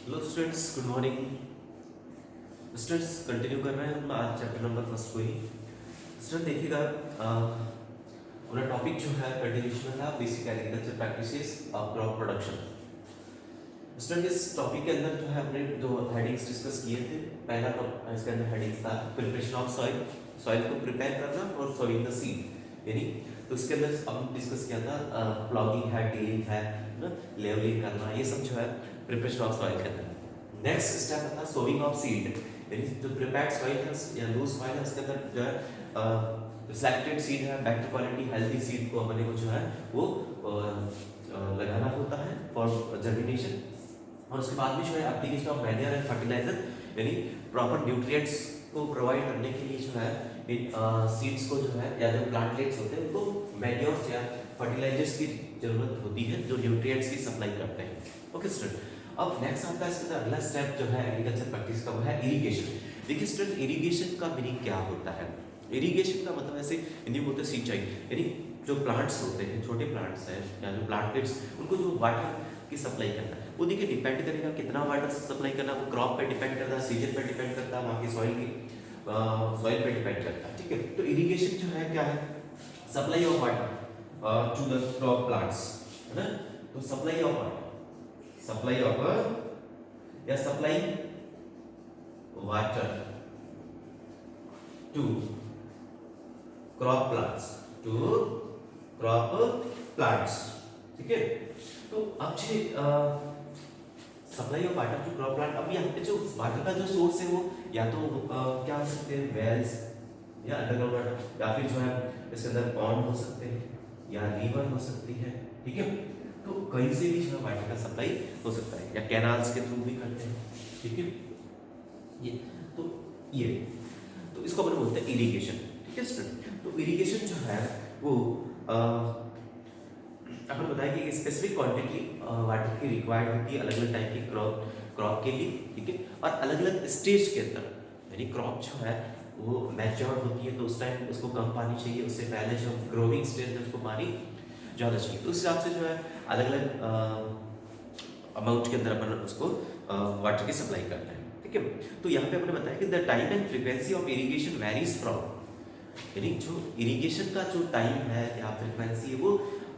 Hello students, good morning. Students continue कर रहे हैं हम आज चैप्टर नंबर फर्स्ट को ही। स्टूडेंट देखिएगा, अपना टॉपिक जो है कंटिन्यूशन में था basic agriculture practices of crop production. Student इस टॉपिक के अंदर जो है हमने दो हेडिंग्स डिस्कस किए थे। पहला इसके अंदर हेडिंग्स था प्रिपरेशन ऑफ सॉइल, सॉइल को प्रिपेयर करना और सोइंग द सीड यानी। तो इसके अंदर हम डिस्कस किया था प्लॉगिंग है, टिलिंग है ना, लेवलिंग करना, ये सब जो है प्रिपरेशन ऑफ सॉइल के अंदर। नेक्स्ट स्टेप था सोइंग ऑफ सीड यानी जो प्रिपेयर्ड सॉइल है या लूज सॉइल है उसके अंदर जो है सिलेक्टेड सीड है, बेटर क्वालिटी हेल्दी सीड को अपने को जो है वो लगाना होता है फॉर जर्मिनेशन। और उसके बाद में जो है application of manure and fertilizer यानी प्रॉपर न्यूट्रिएंट्स को प्रोवाइड करने के लिए जो है इन सीड्स को जो है या जो प्लांटलेट्स होते हैं उनको मैन्योर्स या फर्टिलाइजर्स की जरूरत होती है जो न्यूट्रिएंट्स की सप्लाई करते हैं। ओके स्टूडेंट, अब नेक्स्ट आता है इसका अगला स्टेप जो है एग्रीकल्चर प्रैक्टिस का, वो है इरिगेशन। देखिए स्टूडेंट, इरिगेशन का मीनिंग क्या होता है? इरिगेशन का मतलब ऐसे हिंदी में होता है सिंचाई यानी जो प्लांट्स होते हैं, छोटे प्लांट्स हैं या जो प्लांटलेट्स, उनको जो वाटर की सप्लाई करना है वो देखिए डिपेंड करेगा कितना वाटर सप्लाई करना, वो क्रॉप पे डिपेंड करता है, सीजन पे डिपेंड करता है, वहाँ की सॉइल पे डिपेंड करता है। ठीक है, तो इरिगेशन जो है क्या है? Supply of water to the crop plants, है ना। तो supply of water, supply of या supply water to crop plants, to crop plants. ठीक है, तो अब जी supply of water to crop plant, अब यहाँ पे जो वाटर का जो सोर्स है वो या तो क्या हो सकते हैं, वेल्स या अंडरग्राउंड वाटर, या फिर जो है इसके अंदर पॉन्ड हो सकते हैं या रिवर हो सकती है। ठीक है, तो कहीं से भी जो है वाटर का सप्लाई हो सकता है या कैनाल्स के थ्रू भी करते हैं। ठीक है, ये तो ये तो इसको अपन बोलते हैं इरिगेशन। ठीक है स्टूडेंट, तो इरिगेशन जो है वो अपन बताया कि स्पेसिफिक क्वांटिटी वाटर की रिक्वायर्ड होती है अलग अलग टाइप की क्रॉप के लिए। ठीक है, और अलग अलग स्टेज के अंदर यानी क्रॉप जो है वो मैच्योर होती है तो उस टाइम उसको कम पानी चाहिए, उससे पहले जो ग्रोइंग स्टेज में उसको पानी ज़्यादा चाहिए। तो उस हिसाब से जो है अलग अलग अमाउंट के अंदर अपन उसको वाटर की सप्लाई करते हैं। ठीक है, तो यहाँ पे अपने बताया कि the time and frequency of irrigation varies from यानी जो इरिगेशन का जो टाइम है या फ्रीक्वेंसी है वो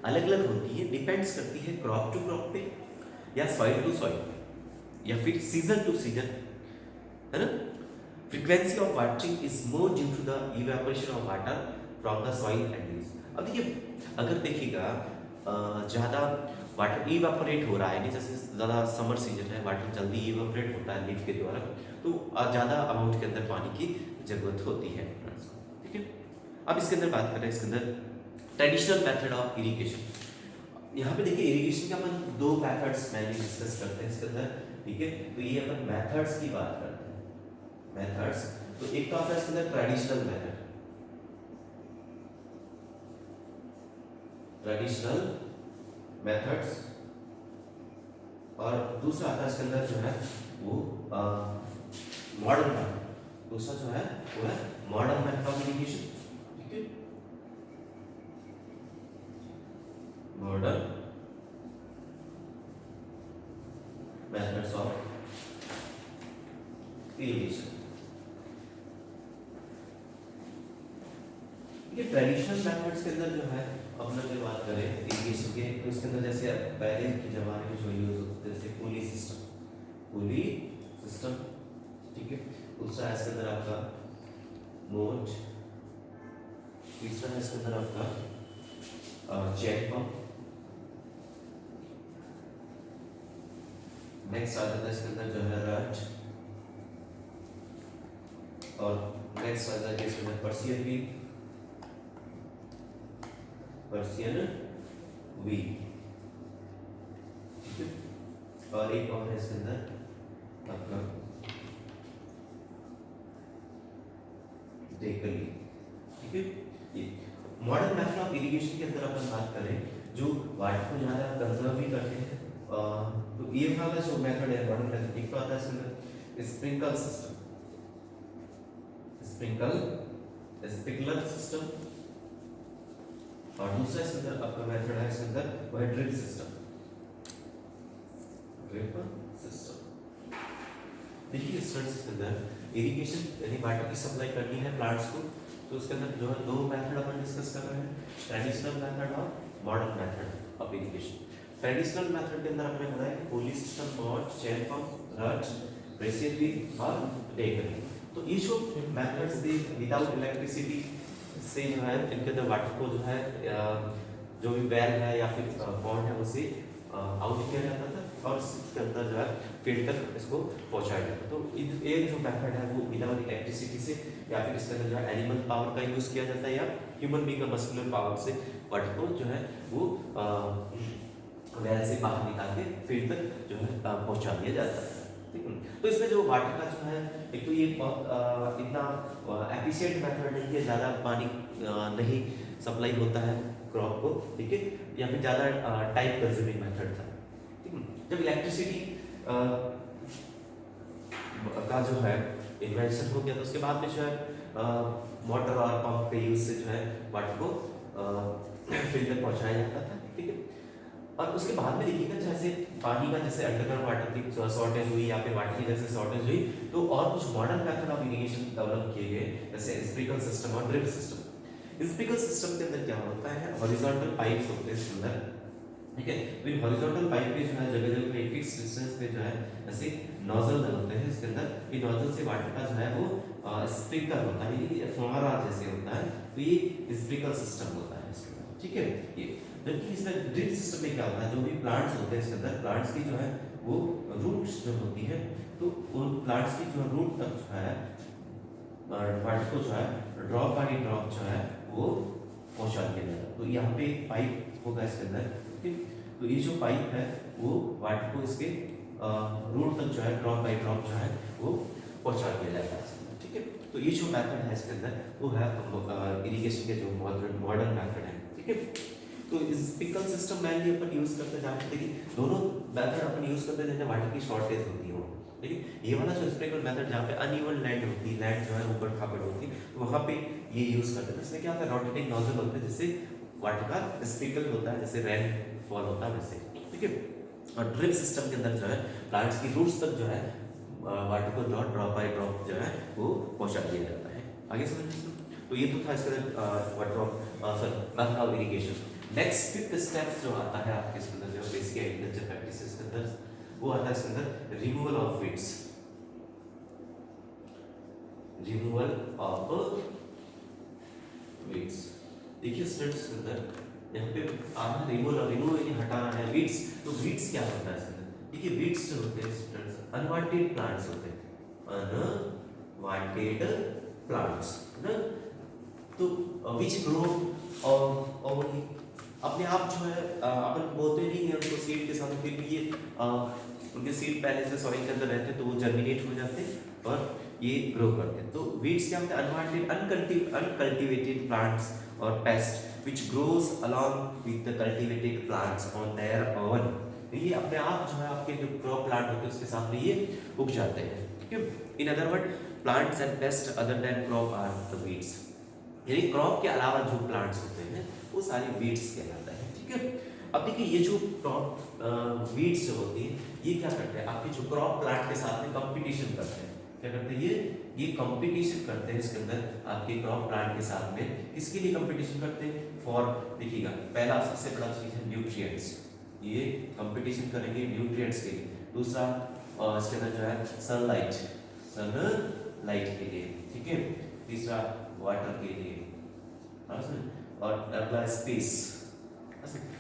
अलग अलग होती है, डिपेंड्स करती है क्रॉप टू क्रॉप पे या सॉइल टू सॉइल या फिर सीजन टू सीजन, है ना। Frequency of watering is more due to the evaporation of water from the soil and leaves. अब देखिए, अगर देखिएगा ज़्यादा वाटर इवेपोरेट हो रहा है, नहीं जैसे ज़्यादा समर सीजन है, वाटर जल्दी इवेपोरेट होता है लीफ के द्वारा, तो ज़्यादा अमाउंट के अंदर पानी की जरूरत होती है प्लांट्स को। ठीक है, अब इसके अंदर बात करें, इसके अंदर ट्रेडिशनल मेथड ऑफ इरिगेशन। यहाँ पे देखिए इरिगेशन के अपन दो मेथड्स मैंने डिस्कस करते हैं इसके अंदर। ठीक है, तो ये अपन मेथड्स की बात करते हैं, मेथड्स। तो एक तो आता है इसके अंदर ट्रेडिशनल मेथड, ट्रेडिशनल मेथड्स, और दूसरा आता है इसके अंदर जो है वो मॉडर्न मेथड। दूसरा जो है वो है मॉडर्न मेथड ऑफ इरिगेशन। ठीक है, मॉडर्न मेथड्स ऑफ इरिगेशन। ये ट्रेडिशनल मेथड्स के अंदर जो है अपना जो बात करें इरिगेशन के, तो इसके अंदर जैसे पहले के जमाने में जो यूज होते थे जैसे पुली सिस्टम, पुली सिस्टम। ठीक है, दूसरा है इसके अंदर आपका मोट, तीसरा है इसके अंदर आपका चेक पंप, नेक्स्ट आ जाता है इसके अंदर जो है रट, और नेक्स्ट आ जाता है इसके अंदर पर्सियन व्हील, पर्सियन व्हील। ठीक है, और एक और है इसके अंदर आपका डेकर व्हील। ठीक है, ये मॉडर्न मेथड ऑफ इरिगेशन के अंदर अपन बात करें जो वाटर को ज़्यादा कंजर्व भी करते हैं, तो ये वाला जो मेथड है मॉडर्न मेथड, एक तो आता है इसके अंदर स्प्रिंकल सिस्टम, स्प्रिंकलर सिस्टम, और दूसरा इसके अंदर आपका मेथड है इसके अंदर वो है ड्रिप सिस्टम, ड्रिप सिस्टम। देखिए स्टूडेंट्स के अंदर इरिगेशन यानी वाटर की सप्लाई करनी है प्लांट्स को, तो उसके अंदर जो है दो मेथड अपन डिस्कस कर रहे हैं, ट्रेडिशनल मेथड और modern method of irrigation. Traditional method के अंदर हमने बताया कि पुली सिस्टम, पॉट, चेन पंप, रच, प्रेशर और डेकरी। तो ये जो मेथड्स थे विदाउट इलेक्ट्रिसिटी से जो है इनके अंदर वाटर को जो है जो भी वेल है या फिर पॉन्ड है उसे आउट किया जाता था और इसके अंदर जो है फील्ड तक इसको पहुंचाया जाता। तो एक जो मेथड है वो विदाउट इलेक्ट्रिसिटी से या फिर इसके अंदर जो है एनिमल पावर का यूज किया जाता है या ह्यूमन बीइंग का मस्कुलर पावर से वाटर को जो है वो वेल से बाहर निकाल के फील्ड तक जो है पहुंचा दिया जाता है। ठीक है, तो इसमें जो वाटर का जो है एक तो ये बहुत इतना एफिशिएंट मेथड नहीं है, ज़्यादा पानी नहीं सप्लाई होता है क्रॉप को, ठीक है, या फिर ज़्यादा टाइम कंज्यूमिंग मेथड था। ठीक है, जब इलेक्ट्रिसिटी का जो है इन्वेंशन हो गया तो उसके बाद में जो है मोटर और पंप के यूज से जो है वाटर को फील्ड तक पहुंचाया जाता था। ठीक है, और उसके बाद में देखिएगा जैसे पानी का जैसे अंडरग्राउंड वाटर की शॉर्टेज हुई या फिर वाटर की जैसे शॉर्टेज हुई तो और कुछ modern method of irrigation develop किए गए, जैसे स्प्रिंकलर सिस्टम और ड्रिप सिस्टम। स्प्रिंकलर सिस्टम के अंदर क्या होता है, हॉरिजॉन्टल पाइप्स होते हैं इसके अंदर, ठीक है, तो ये हॉरिजॉन्टल पाइप पे जो है जगह-जगह पे फिक्स डिस्टेंस पे जो है ऐसे नोजल होते हैं इसके अंदर, ये नोजल से वाटर का जो है वो स्प्रिंकलर होता है, ये फुहारा जैसे होता है, तो ये स्प्रिंकलर सिस्टम होता है इसके अंदर। ठीक है, ये जबकि इसमें ड्रिप सिस्टम में क्या होता है, जो भी प्लांट्स होते हैं इसके अंदर, प्लांट्स की जो है वो रूट्स जो होती है, तो उन प्लांट्स की जो रूट तक जो है वाटर को जो है ड्रॉप बाय ड्रॉप जो है वो पहुंचा दिया जाता है। तो यहाँ पे एक पाइप होगा इसके अंदर, ठीक, तो ये जो पाइप है वो वाटर को इसके रूट तक जो है ड्रॉप बाय ड्रॉप जो है वो पहुंचा दिया जाता है। ठीक है, तो ये जो मेथड है इसके अंदर वो है इरिगेशन के जो मॉडर्न मेथड है। ठीक है, तो स्प्रिंकलर सिस्टम मेनली अपन यूज करते हैं जहाँ पे देखिए दोनों मेथड अपन यूज करते हैं जहाँ वाटर की शॉर्टेज होती है। ठीक है, ये वाला जो स्प्रिंकलर मेथड जहाँ पे अनइवन लैंड होती है, लैंड जो है ऊबड़ खाबड़ होती है, तो वहाँ पे ये यूज करते हैं। इसमें क्या होता है, रोटेटिंग नोजल होता है जिससे वाटर का स्प्रिंकल होता है, जैसे रेन फॉल होता है वैसे। ठीक है, और ड्रिप सिस्टम के अंदर जो है प्लांट्स की रूट्स तक जो है वाटर को ड्रॉप बाय ड्रॉप जो है वो पहुंचा दिया जाता है। आगे समझिए, तो ये तो था इसके अंदर water of method of irrigation. Next fifth step जो आता है आपके इसके अंदर जो बेसिक एग्रीकल्चर प्रैक्टिसेस के अंदर वो आता है इसके अंदर removal of weeds. Removal of weeds, देखिए स्टूडेंट्स के अंदर यहाँ पे आना रिमूव यानी हटाना है वीड्स। तो वीड्स क्या होता है इसके अंदर, देखिए वीड्स जो होते हैं स्टूडेंट्स अनवांटेड प्लांट्स होते हैं, अनवांटेड प्लांट्स ना, तो विच ग्रो और अपने आप जो है अपन बोलते नहीं है उनको सीड के साथ, फिर भी ये उनके सीड पहले से सॉइल के अंदर रहते हैं तो वो जर्मिनेट हो जाते हैं और ये ग्रो करते हैं। तो वीड्स क्या होते हैं, अनवांटेड अनकल्टिवेटेड प्लांट्स और paste which grows along with the cultivated plants on their own. ये अपने आप जो है आपके जो क्रॉप प्लांट होते हैं उसके साथ में ये उग जाते हैं। ठीक है, in other word plants and pest other than crop are the weeds, यानी क्रॉप के अलावा जो प्लांट्स होते हैं वो सारे वीड्स कहलाते हैं। ठीक है, अब देखिए ये जो क्रॉप वीड्स जो होती है ये क्या करते हैं, आपके जो क्रॉप प्लांट के साथ में कंपटीशन करते हैं। क्या करते हैं, ये कंपटीशन करते हैं इसके अंदर आपके क्रॉप प्लांट के साथ में। किसके लिए कंपटीशन करते हैं, फॉर देखिएगा पहला सबसे बड़ा चीज है न्यूट्रिएंट्स, ये कंपटीशन करेंगे न्यूट्रिएंट्स के लिए। दूसरा इसके अंदर जो है सनलाइट के लिए। ठीक है, तीसरा वाटर के लिए और अगला स्पेस,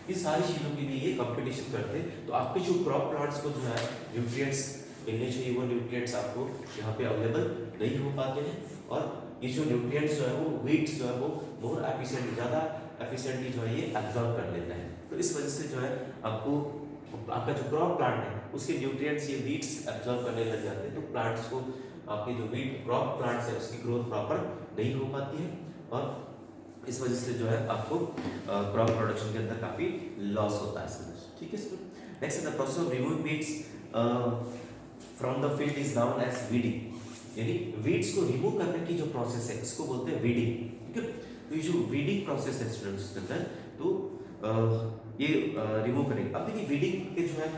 ये सारी चीजों के लिए ये कंपटीशन करते हैं। तो आपके जो क्रॉप प्लांट्स को जो है न्यूट्रिएंट्स मिलने चाहिए, वो न्यूट्रिएंट्स आपको यहाँ पे अवेलेबल नहीं हो पाते हैं, और ये जो न्यूट्रिएंट्स जो है वो वीड्स जो है वो मोर एफिशिएंटली ज़्यादा एफिशिएंटली जो है ये एब्जॉर्ब कर लेता है। तो इस वजह से जो है आपको आपका जो क्रॉप प्लांट है उसके न्यूट्रिएंट्स ये वीड्स एब्जॉर्ब करने लग जाते हैं, तो प्लांट्स को आपके जो वीड क्रॉप प्लांट्स है उसकी ग्रोथ प्रॉपर नहीं हो पाती है, और इस वजह से जो है आपको क्रॉप प्रोडक्शन के अंदर काफी लॉस होता है इसके अंदर। ठीक है, next the process of removing weeds from the field is known as weeding, यानी वीड्स को रिमूव करने की जो प्रोसेस है इसको बोलते हैं वीडिंग। ठीक है, तो ये जो वीडिंग प्रोसेस है स्टूडेंट्स के अंदर, तो ये रिमूव करेंगे। अब देखिए वीडिंग के जो है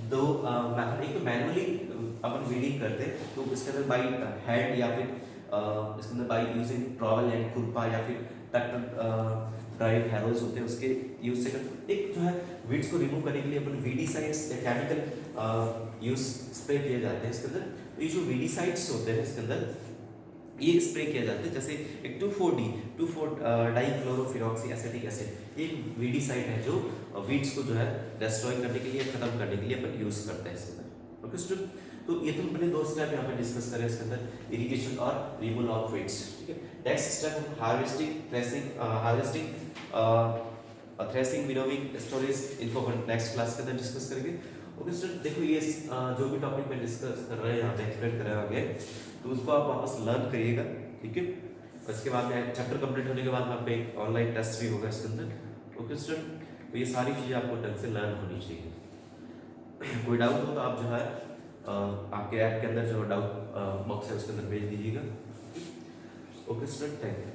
दो मेथड, एक तो मैनुअली अपन वीडिंग करते हैं तो इसके अंदर बाई हैंड या फिर इसके अंदर बाई यूजिंग ट्रॉवल एंड खुरपा या फिर ट्रैक्टर ड्राइव हैरोज होते हैं उसके यूज से करते हैं। एक जो है वीड्स को रिमूव करने के लिए अपन वीडीसाइड्स या केमिकल यूज स्प्रे किए जाते हैं इसके अंदर। तो ये जो वीडीसाइड्स होते हैं इसके अंदर ये स्प्रे किया जाता है, जैसे एक 2,4-D 2,4 डाइक्लोरोफिनॉक्सी एसिटिक एसिड, ये वीडीसाइड है जो वीड्स को जो है डिस्ट्रॉय करने के लिए, खत्म करने के लिए अपन यूज करते हैं इसके अंदर। ओके स्टूडेंट, तो ये तो मैंने दो स्टेप यहाँ पे डिस्कस करें इसके अंदर, इरिगेशन और रिमूवल ऑफ वीड्स। ठीक है, नेक्स्ट स्टेप हम हार्वेस्टिंग, थ्रेसिंग, विनोविंग, स्टोरेज, इनको नेक्स्ट क्लास के अंदर डिस्कस करेंगे। ओके स्टूडेंट, देखो ये जो भी टॉपिक में डिस्कस कर रहे हैं यहाँ पे एक्सप्लेन कर रहे हैं आगे, तो उसको आप वापस लर्न करिएगा। ठीक है, उसके बाद में चैप्टर कंप्लीट होने के बाद में आप पे एक ऑनलाइन टेस्ट भी होगा इसके अंदर। ओके स्टूडेंट, तो ये सारी चीज़ें आपको ढंग से लर्न होनी चाहिए। कोई डाउट हो तो आप जो है आपके ऐप के अंदर जो डाउट बॉक्स है उसके अंदर भेज दीजिएगा। Okay student, thank you.